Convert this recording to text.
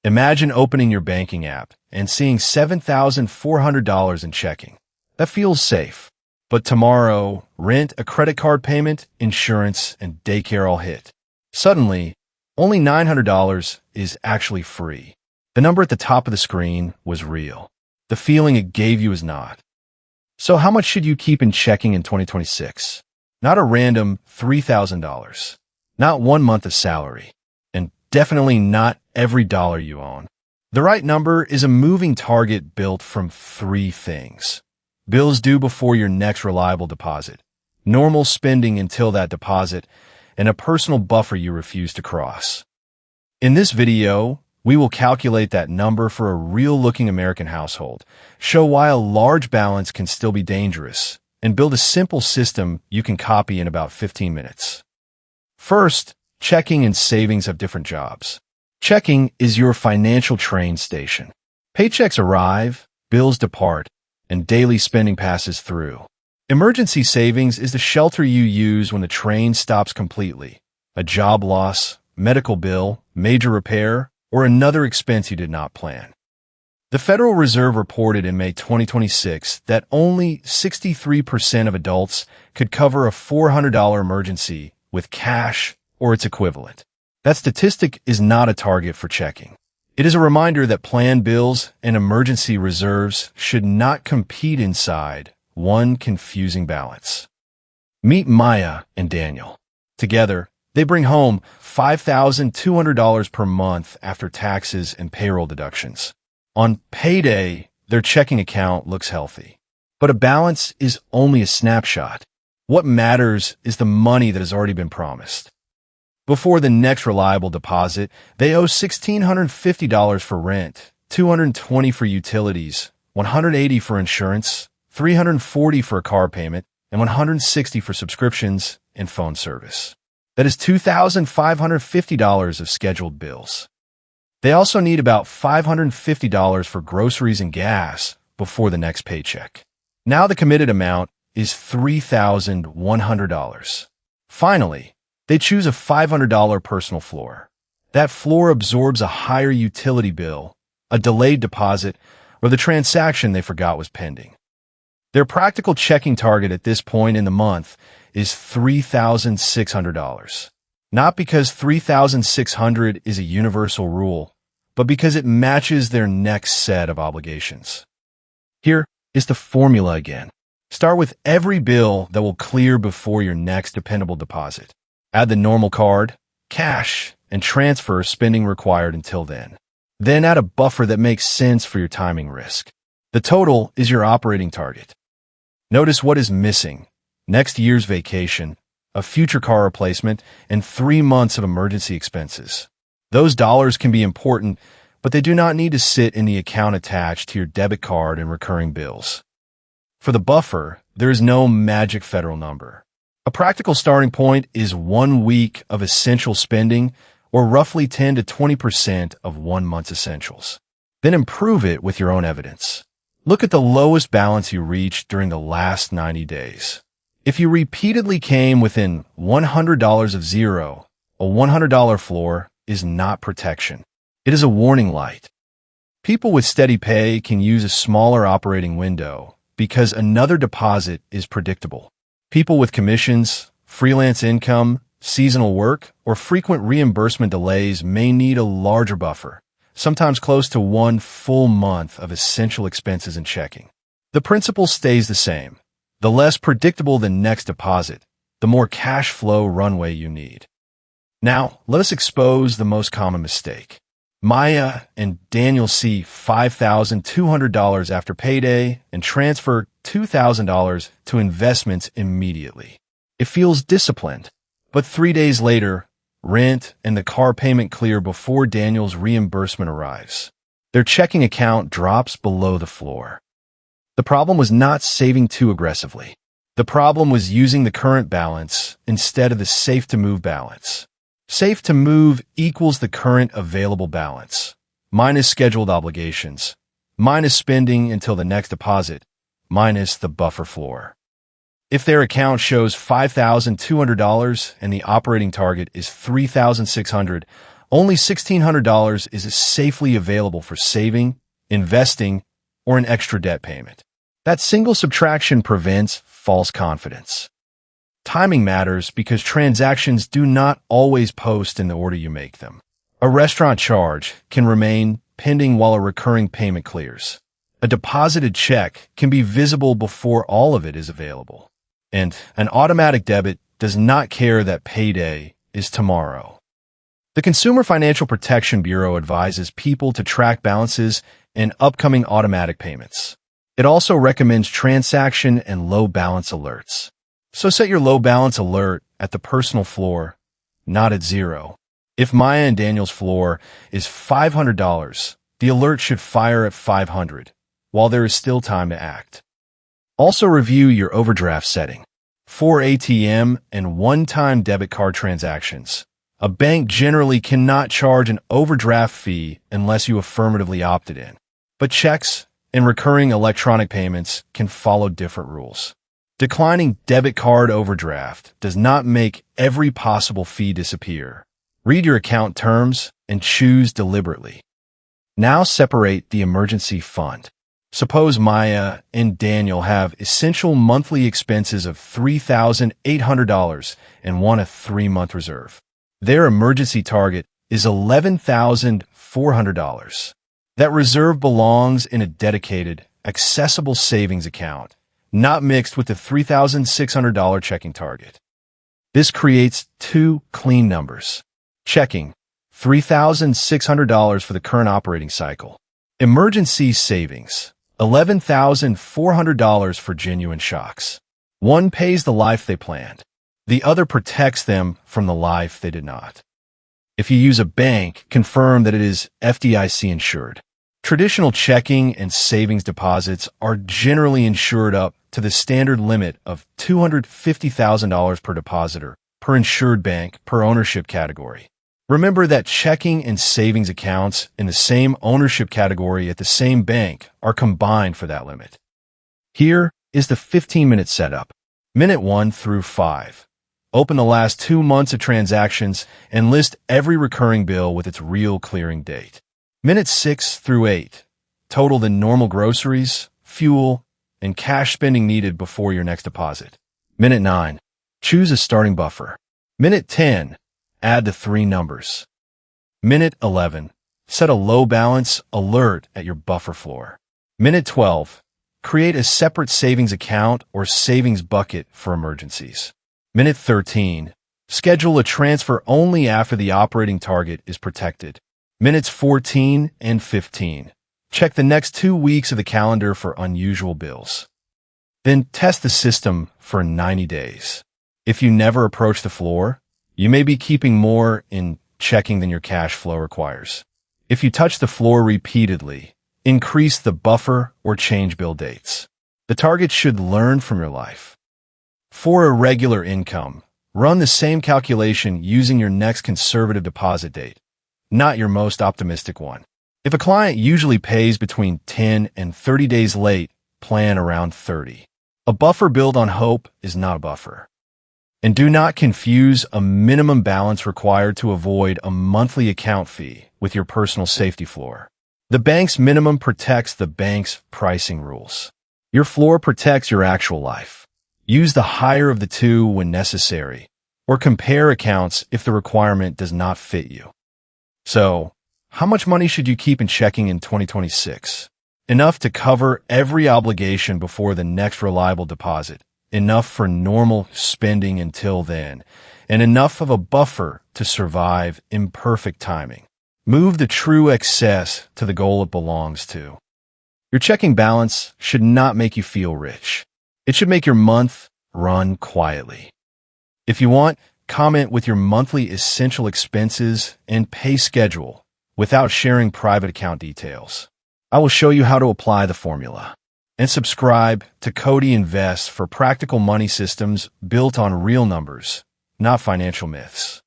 Imagine opening your banking app and seeing $7,400 in checking. That feels safe. But tomorrow, rent, a credit card payment, insurance, and daycare all hit. Suddenly, only $900 is actually free. The number at the top of the screen was real. The feeling it gave you is not. So how much should you keep in checking in 2026? Not a random $3,000. Not 1 month of salary. And definitely not every dollar you own. The right number is a moving target built from 3 things. Bills due before your next reliable deposit, normal spending until that deposit, and a personal buffer you refuse to cross. In this video, we will calculate that number for a real-looking American household, show why a large balance can still be dangerous, and build a simple system you can copy in about 15 minutes. First, checking and savings have different jobs. Checking is your financial train station. Paychecks arrive, bills depart, and daily spending passes through. Emergency savings is the shelter you use when the train stops completely. A job loss, medical bill, major repair, or another expense you did not plan. The Federal Reserve reported in May 2026 that only 63% of adults could cover a $400 emergency with cash or its equivalent. That statistic is not a target for checking. It is a reminder that planned bills and emergency reserves should not compete inside one confusing balance. Meet Maya and Daniel. Together, they bring home $5,200 per month after taxes and payroll deductions. On payday, their checking account looks healthy. But a balance is only a snapshot. What matters is the money that has already been promised. Before the next reliable deposit, they owe $1,650 for rent, $220 for utilities, $180 for insurance, $340 for a car payment, and $160 for subscriptions and phone service. That is $2,550 of scheduled bills. They also need about $550 for groceries and gas before the next paycheck. Now the committed amount is $3,100. Finally, they choose a $500 personal floor. That floor absorbs a higher utility bill, a delayed deposit, or the transaction they forgot was pending. Their practical checking target at this point in the month is $3,600. Not because $3,600 is a universal rule, but because it matches their next set of obligations. Here is the formula again. Start with every bill that will clear before your next dependable deposit. Add the normal card, cash, and transfer spending required until then. Then add a buffer that makes sense for your timing risk. The total is your operating target. Notice what is missing: next year's vacation, a future car replacement, and 3 months of emergency expenses. Those dollars can be important, but they do not need to sit in the account attached to your debit card and recurring bills. For the buffer, there is no magic federal number. A practical starting point is 1 week of essential spending, or roughly 10 to 20% of 1 month's essentials. Then improve it with your own evidence. Look at the lowest balance you reached during the last 90 days. If you repeatedly came within $100 of zero, a $100 floor is not protection. It is a warning light. People with steady pay can use a smaller operating window because another deposit is predictable. People with commissions, freelance income, seasonal work, or frequent reimbursement delays may need a larger buffer, sometimes close to 1 full month of essential expenses and checking. The principle stays the same. The less predictable the next deposit, the more cash flow runway you need. Now, let us expose the most common mistake. Maya and Daniel see $5,200 after payday and transfer $2,000 to investments immediately. It feels disciplined, but 3 days later, rent and the car payment clear before Daniel's reimbursement arrives. Their checking account drops below the floor. The problem was not saving too aggressively. The problem was using the current balance instead of the safe-to-move balance. Safe to move equals the current available balance, minus scheduled obligations, minus spending until the next deposit, minus the buffer floor. If their account shows $5,200 and the operating target is $3,600, Only $1,600 is safely available for saving, investing, or an extra debt payment. That single subtraction prevents false confidence. Timing matters because transactions do not always post in the order you make them. A restaurant charge can remain pending while a recurring payment clears. A deposited check can be visible before all of it is available. And an automatic debit does not care that payday is tomorrow. The Consumer Financial Protection Bureau advises people to track balances and upcoming automatic payments. It also recommends transaction and low balance alerts. So set your low balance alert at the personal floor, not at zero. If Maya and Daniel's floor is $500, the alert should fire at $500, while there is still time to act. Also review your overdraft setting. For ATM and one-time debit card transactions, a bank generally cannot charge an overdraft fee unless you affirmatively opted in. But checks and recurring electronic payments can follow different rules. Declining debit card overdraft does not make every possible fee disappear. Read your account terms and choose deliberately. Now separate the emergency fund. Suppose Maya and Daniel have essential monthly expenses of $3,800 and want a 3-month reserve. Their emergency target is $11,400. That reserve belongs in a dedicated, accessible savings account, not mixed with the $3,600 checking target. This creates two clean numbers. Checking, $3,600 for the current operating cycle. Emergency savings, $11,400 for genuine shocks. One pays the life they planned. The other protects them from the life they did not. If you use a bank, confirm that it is FDIC insured. Traditional checking and savings deposits are generally insured up to the standard limit of $250,000 per depositor, per insured bank, per ownership category. Remember that checking and savings accounts in the same ownership category at the same bank are combined for that limit. Here is the 15-minute setup. Minute 1 through 5. Open the last 2 months of transactions and list every recurring bill with its real clearing date. Minute 6 through 8. Total the normal groceries, fuel, and cash spending needed before your next deposit. Minute 9. Choose a starting buffer. Minute 10. Add the 3 numbers. Minute 11. Set a low balance alert at your buffer floor. Minute 12. Create a separate savings account or savings bucket for emergencies. Minute 13. Schedule a transfer only after the operating target is protected. Minutes 14 and 15. Check the next 2 weeks of the calendar for unusual bills. Then test the system for 90 days. If you never approach the floor, you may be keeping more in checking than your cash flow requires. If you touch the floor repeatedly, increase the buffer or change bill dates. The target should learn from your life. For a regular income, run the same calculation using your next conservative deposit date, not your most optimistic one. If a client usually pays between 10 and 30 days late, plan around 30. A buffer built on hope is not a buffer. And do not confuse a minimum balance required to avoid a monthly account fee with your personal safety floor. The bank's minimum protects the bank's pricing rules. Your floor protects your actual life. Use the higher of the two when necessary, or compare accounts if the requirement does not fit you. So, how much money should you keep in checking in 2026? Enough to cover every obligation before the next reliable deposit, enough for normal spending until then, and enough of a buffer to survive imperfect timing. Move the true excess to the goal it belongs to. Your checking balance should not make you feel rich. It should make your month run quietly. If you want, comment with your monthly essential expenses and pay schedule without sharing private account details. I will show you how to apply the formula. And subscribe to Cody Invest for practical money systems built on real numbers, not financial myths.